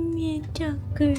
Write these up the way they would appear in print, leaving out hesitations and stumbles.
I'm a talker.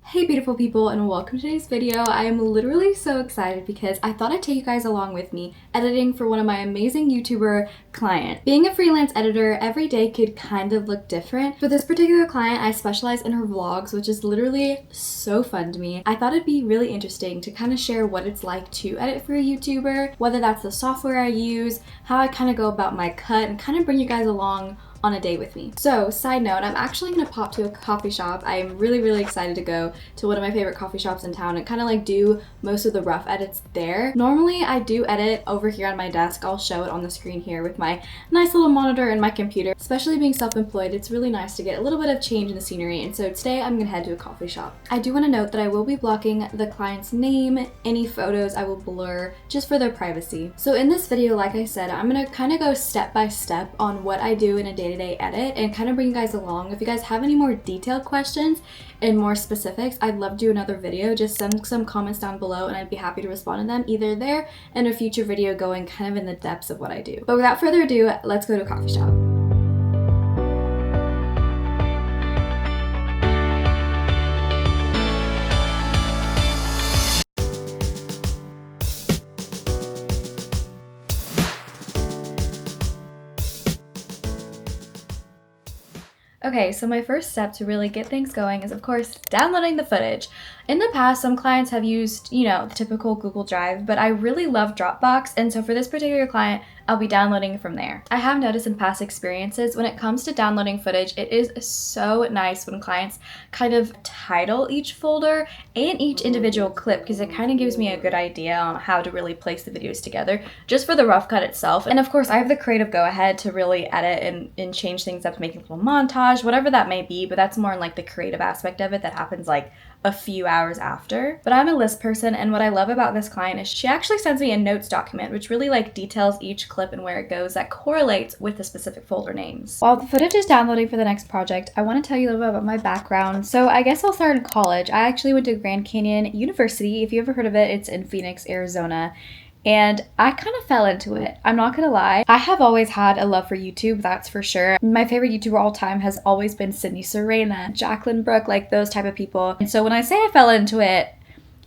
Hey beautiful people, and welcome to today's video. I am literally so excited because I thought I'd take you guys along with me editing for one of my amazing YouTuber clients. Being a freelance editor, every day could kind of look different. For this particular client, I specialize in her vlogs, which is literally so fun to me. I thought it'd be really interesting to kind of share what it's like to edit for a YouTuber, whether that's the software I use, how I kind of go about my cut, and kind of bring you guys along on a day with me. So, side note, I'm actually gonna pop to a coffee shop. I am really excited to go to one of my favorite coffee shops in town and kind of like do most of the rough edits there. Normally, I do edit over here on my desk. I'll show it on the screen here with my nice little monitor and my computer. Especially being self-employed, it's really nice to get a little bit of change in the scenery, and so today I'm gonna head to a coffee shop. I do want to note that I will be blocking the client's name, any photos I will blur just for their privacy. So in this video, like I said, I'm gonna kind of go step by step on what I do in a day-to-day edit and kind of bring you guys along. If you guys have any more detailed questions and more specifics, I'd love to do another video. Just send some comments down below and I'd be happy to respond to them either there and a future video going kind of in the depths of what I do. But without further ado, let's go to a coffee shop. Okay, so my first step to really get things going is, of course, downloading the footage. In the past, some clients have used, the typical Google Drive, but I really love Dropbox, and so for this particular client, I'll be downloading from there. I have noticed in past experiences, when it comes to downloading footage, it is so nice when clients kind of title each folder and each individual clip, because it kind of gives me a good idea on how to really place the videos together, just for the rough cut itself. And of course, I have the creative go-ahead to really edit and change things up to make a little montage, whatever that may be, but that's more in like the creative aspect of it that happens like a few hours after. But I'm a list person, and what I love about this client is she actually sends me a notes document which really like details each clip and where it goes that correlates with the specific folder names. While the footage is downloading for the next project, I want to tell you a little bit about my background. So I guess I'll start in college. I actually went to Grand Canyon University. If you ever heard of it, it's in Phoenix, Arizona. And I kind of fell into it. I'm not gonna lie. I have always had a love for YouTube, that's for sure. My favorite YouTuber all time has always been Sydney Serena, Jacqueline Brooke, like those type of people. And so when I say I fell into it,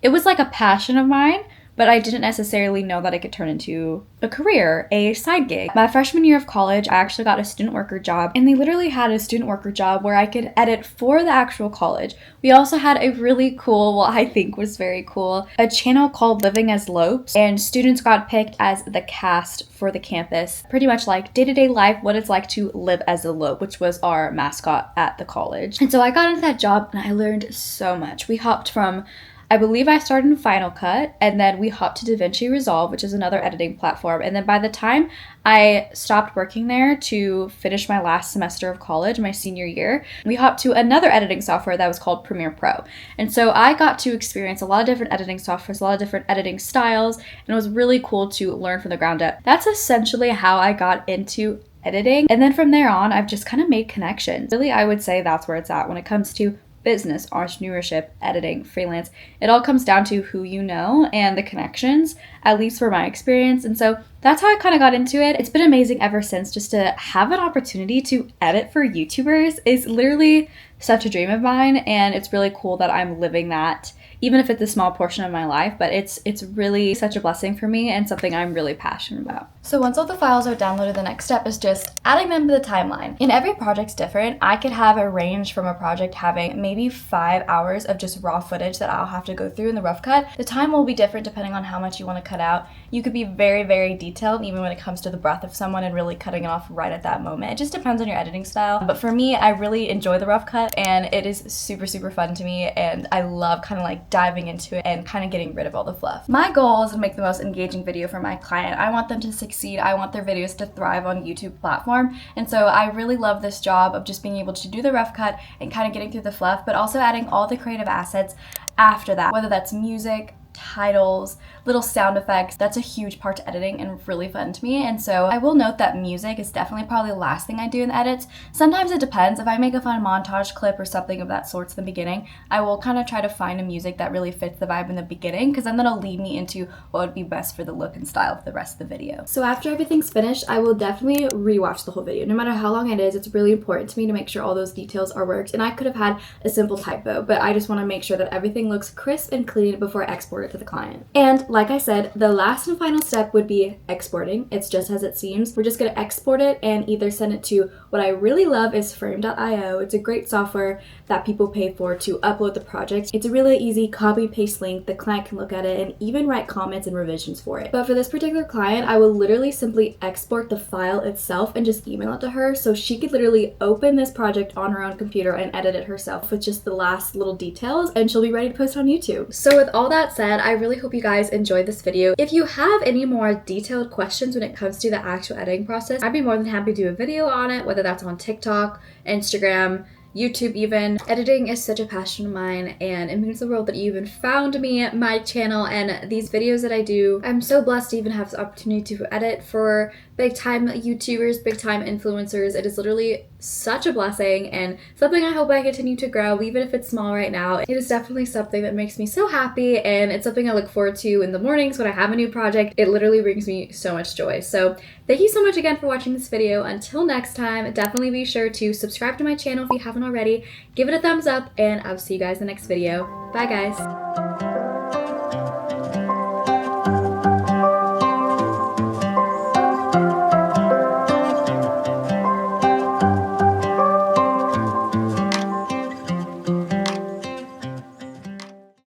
it was like a passion of mine, but I didn't necessarily know that it could turn into a career, a side gig. My freshman year of college, I actually got a student worker job, and they literally had a student worker job where I could edit for the actual college. We also had a really cool, well, I think was very cool, a channel called Living as Lopes, and students got picked as the cast for the campus. Pretty much like day-to-day life, what it's like to live as a Lope, which was our mascot at the college. And so I got into that job and I learned so much. We hopped from, I believe I started in Final Cut, and then we hopped to DaVinci Resolve, which is another editing platform. And then by the time I stopped working there to finish my last semester of college, my senior year, we hopped to another editing software that was called Premiere Pro. And so I got to experience a lot of different editing softwares, a lot of different editing styles, and it was really cool to learn from the ground up. That's essentially how I got into editing. And then from there on, I've just kind of made connections. Really, I would say that's where it's at when it comes to business, entrepreneurship, editing, freelance. It all comes down to who you know and the connections, at least for my experience. And so that's how I kind of got into it. It's been amazing ever since. Just to have an opportunity to edit for YouTubers is literally such a dream of mine, and it's really cool that I'm living that, even if it's a small portion of my life, but it's really such a blessing for me and something I'm really passionate about. So once all the files are downloaded, the next step is just adding them to the timeline. And every project's different. I could have a range from a project having maybe 5 hours of just raw footage that I'll have to go through in the rough cut. The time will be different depending on how much you want to cut out. You could be very detailed even when it comes to the breath of someone and really cutting it off right at that moment. It just depends on your editing style. But for me, I really enjoy the rough cut, and it is super fun to me, and I love kind of like diving into it and kind of getting rid of all the fluff. My goal is to make the most engaging video for my client. I want them to succeed. I want their videos to thrive on YouTube platform. And so I really love this job of just being able to do the rough cut and kind of getting through the fluff, but also adding all the creative assets after that, whether that's music, titles, little sound effects. That's a huge part to editing and really fun to me. And so I will note that music is definitely probably the last thing I do in the edits. Sometimes it depends. If I make a fun montage clip or something of that sort in the beginning, I will kind of try to find a music that really fits the vibe in the beginning, because then that'll lead me into what would be best for the look and style of the rest of the video. So after everything's finished, I will definitely rewatch the whole video. No matter how long it is, it's really important to me to make sure all those details are worked. And I could have had a simple typo, but I just want to make sure that everything looks crisp and clean before I export it to the client. And like I said, the last and final step would be exporting. It's just as it seems. We're just going to export it and either send it to what I really love is frame.io. It's a great software that people pay for to upload the project. It's a really easy copy paste link. The client can look at it and even write comments and revisions for it. But for this particular client, I will literally simply export the file itself and just email it to her, so she could literally open this project on her own computer and edit it herself with just the last little details, and she'll be ready to post on YouTube. So with all that said, I really hope you guys enjoyed this video. If you have any more detailed questions when it comes to the actual editing process, I'd be more than happy to do a video on it, whether that's on TikTok, Instagram, YouTube even. Editing is such a passion of mine, and it means the world that you even found me, my channel, and these videos that I do. I'm so blessed to even have the opportunity to edit for big time YouTubers, big time influencers. It is literally such a blessing and something I hope I continue to grow, even if it's small right now. It is definitely something that makes me so happy, and it's something I look forward to in the mornings when I have a new project. It literally brings me so much joy. So thank you so much again for watching this video. Until next time, definitely be sure to subscribe to my channel if you haven't already, give it a thumbs up, and I'll see you guys in the next video. Bye guys.